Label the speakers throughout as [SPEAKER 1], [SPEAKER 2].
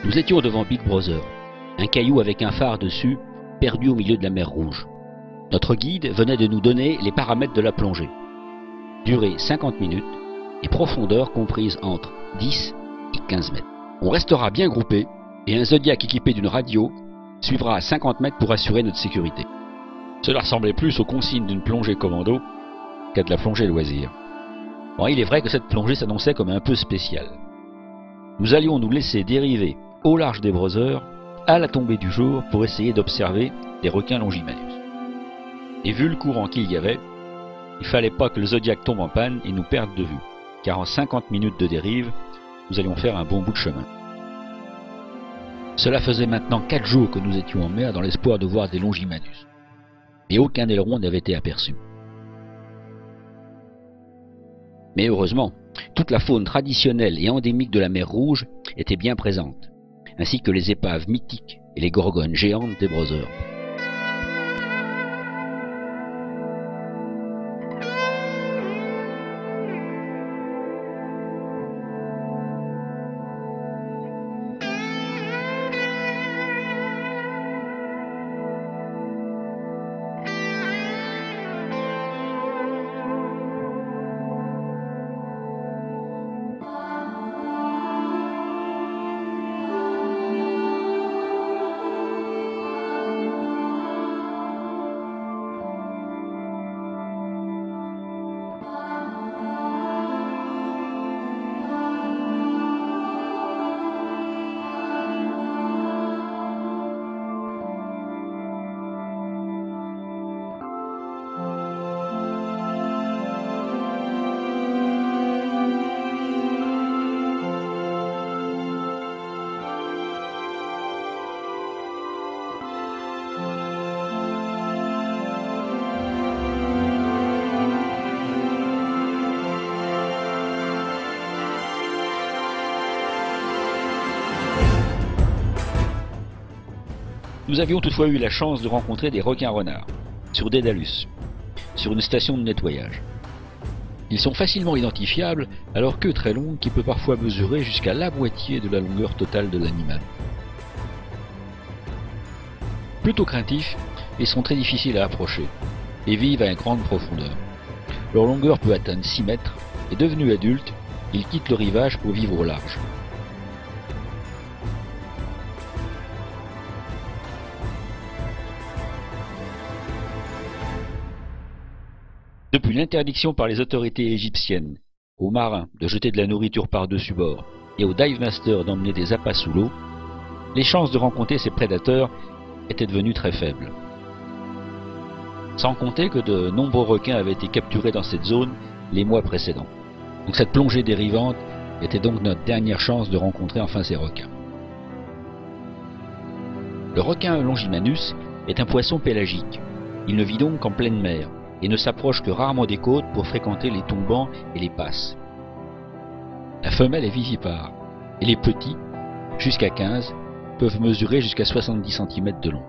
[SPEAKER 1] Nous étions devant Big Brother, un caillou avec un phare dessus, perdu au milieu de la mer Rouge. Notre guide venait de nous donner les paramètres de la plongée. Durée 50 minutes et profondeur comprise entre 10 et 15 mètres. On restera bien groupé et un Zodiac équipé d'une radio suivra à 50 mètres pour assurer notre sécurité. Cela ressemblait plus aux consignes d'une plongée commando qu'à de la plongée loisir. Bon, il est vrai que cette plongée s'annonçait comme un peu spéciale. Nous allions nous laisser dériver au large des Brothers à la tombée du jour pour essayer d'observer des requins longimanus. Et vu le courant qu'il y avait, il fallait pas que le Zodiac tombe en panne et nous perde de vue, car en 50 minutes de dérive, nous allions faire un bon bout de chemin. Cela faisait maintenant 4 jours que nous étions en mer dans l'espoir de voir des longimanus. Et aucun aileron n'avait été aperçu. Mais heureusement, toute la faune traditionnelle et endémique de la mer Rouge était bien présente, ainsi que les épaves mythiques et les gorgones géantes des Brothers. Nous avions toutefois eu la chance de rencontrer des requins-renards, sur Dédalus, sur une station de nettoyage. Ils sont facilement identifiables à leur queue très longue qui peut parfois mesurer jusqu'à la moitié de la longueur totale de l'animal. Plutôt craintifs, ils sont très difficiles à approcher et vivent à une grande profondeur. Leur longueur peut atteindre 6 mètres et devenus adultes, ils quittent le rivage pour vivre au large. Depuis l'interdiction par les autorités égyptiennes aux marins de jeter de la nourriture par-dessus bord et aux dive masters d'emmener des appâts sous l'eau, les chances de rencontrer ces prédateurs étaient devenues très faibles. Sans compter que de nombreux requins avaient été capturés dans cette zone les mois précédents. Donc cette plongée dérivante était donc notre dernière chance de rencontrer enfin ces requins. Le requin longimanus est un poisson pélagique. Il ne vit donc qu'en pleine mer et ne s'approche que rarement des côtes pour fréquenter les tombants et les passes. La femelle est vivipare, et les petits, jusqu'à 15, peuvent mesurer jusqu'à 70 cm de long.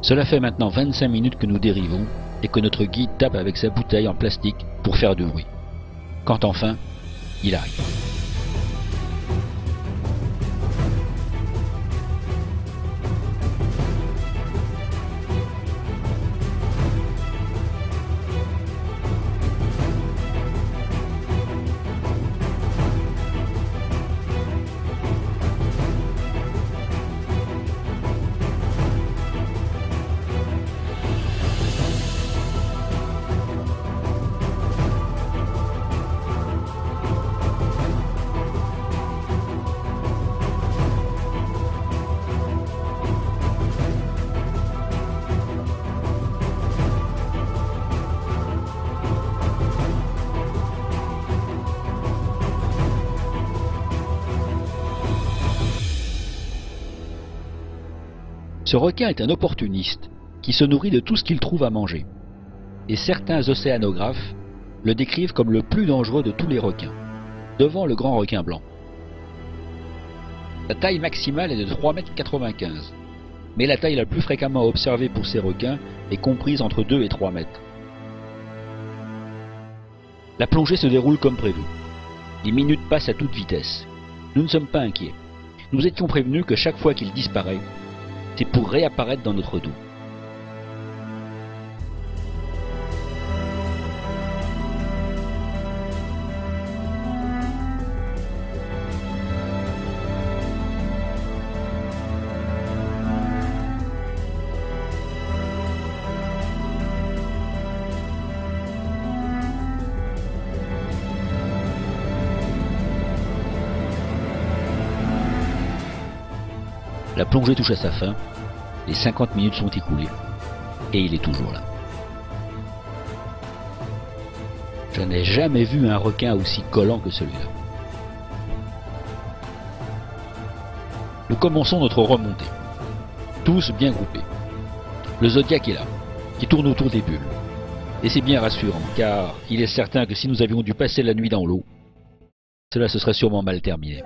[SPEAKER 1] Cela fait maintenant 25 minutes que nous dérivons et que notre guide tape avec sa bouteille en plastique pour faire du bruit. Quand enfin, il arrive. Ce requin est un opportuniste qui se nourrit de tout ce qu'il trouve à manger. Et certains océanographes le décrivent comme le plus dangereux de tous les requins, devant le grand requin blanc. La taille maximale est de 3,95 m, mais la taille la plus fréquemment observée pour ces requins est comprise entre 2 et 3 mètres. La plongée se déroule comme prévu. Les minutes passent à toute vitesse. Nous ne sommes pas inquiets. Nous étions prévenus que chaque fois qu'il disparaît, c'est pour réapparaître dans notre dos. La plongée touche à sa fin, les 50 minutes sont écoulées, et il est toujours là. Je n'ai jamais vu un requin aussi collant que celui-là. Nous commençons notre remontée, tous bien groupés. Le Zodiac est là, qui tourne autour des bulles. Et c'est bien rassurant, car il est certain que si nous avions dû passer la nuit dans l'eau, cela se serait sûrement mal terminé.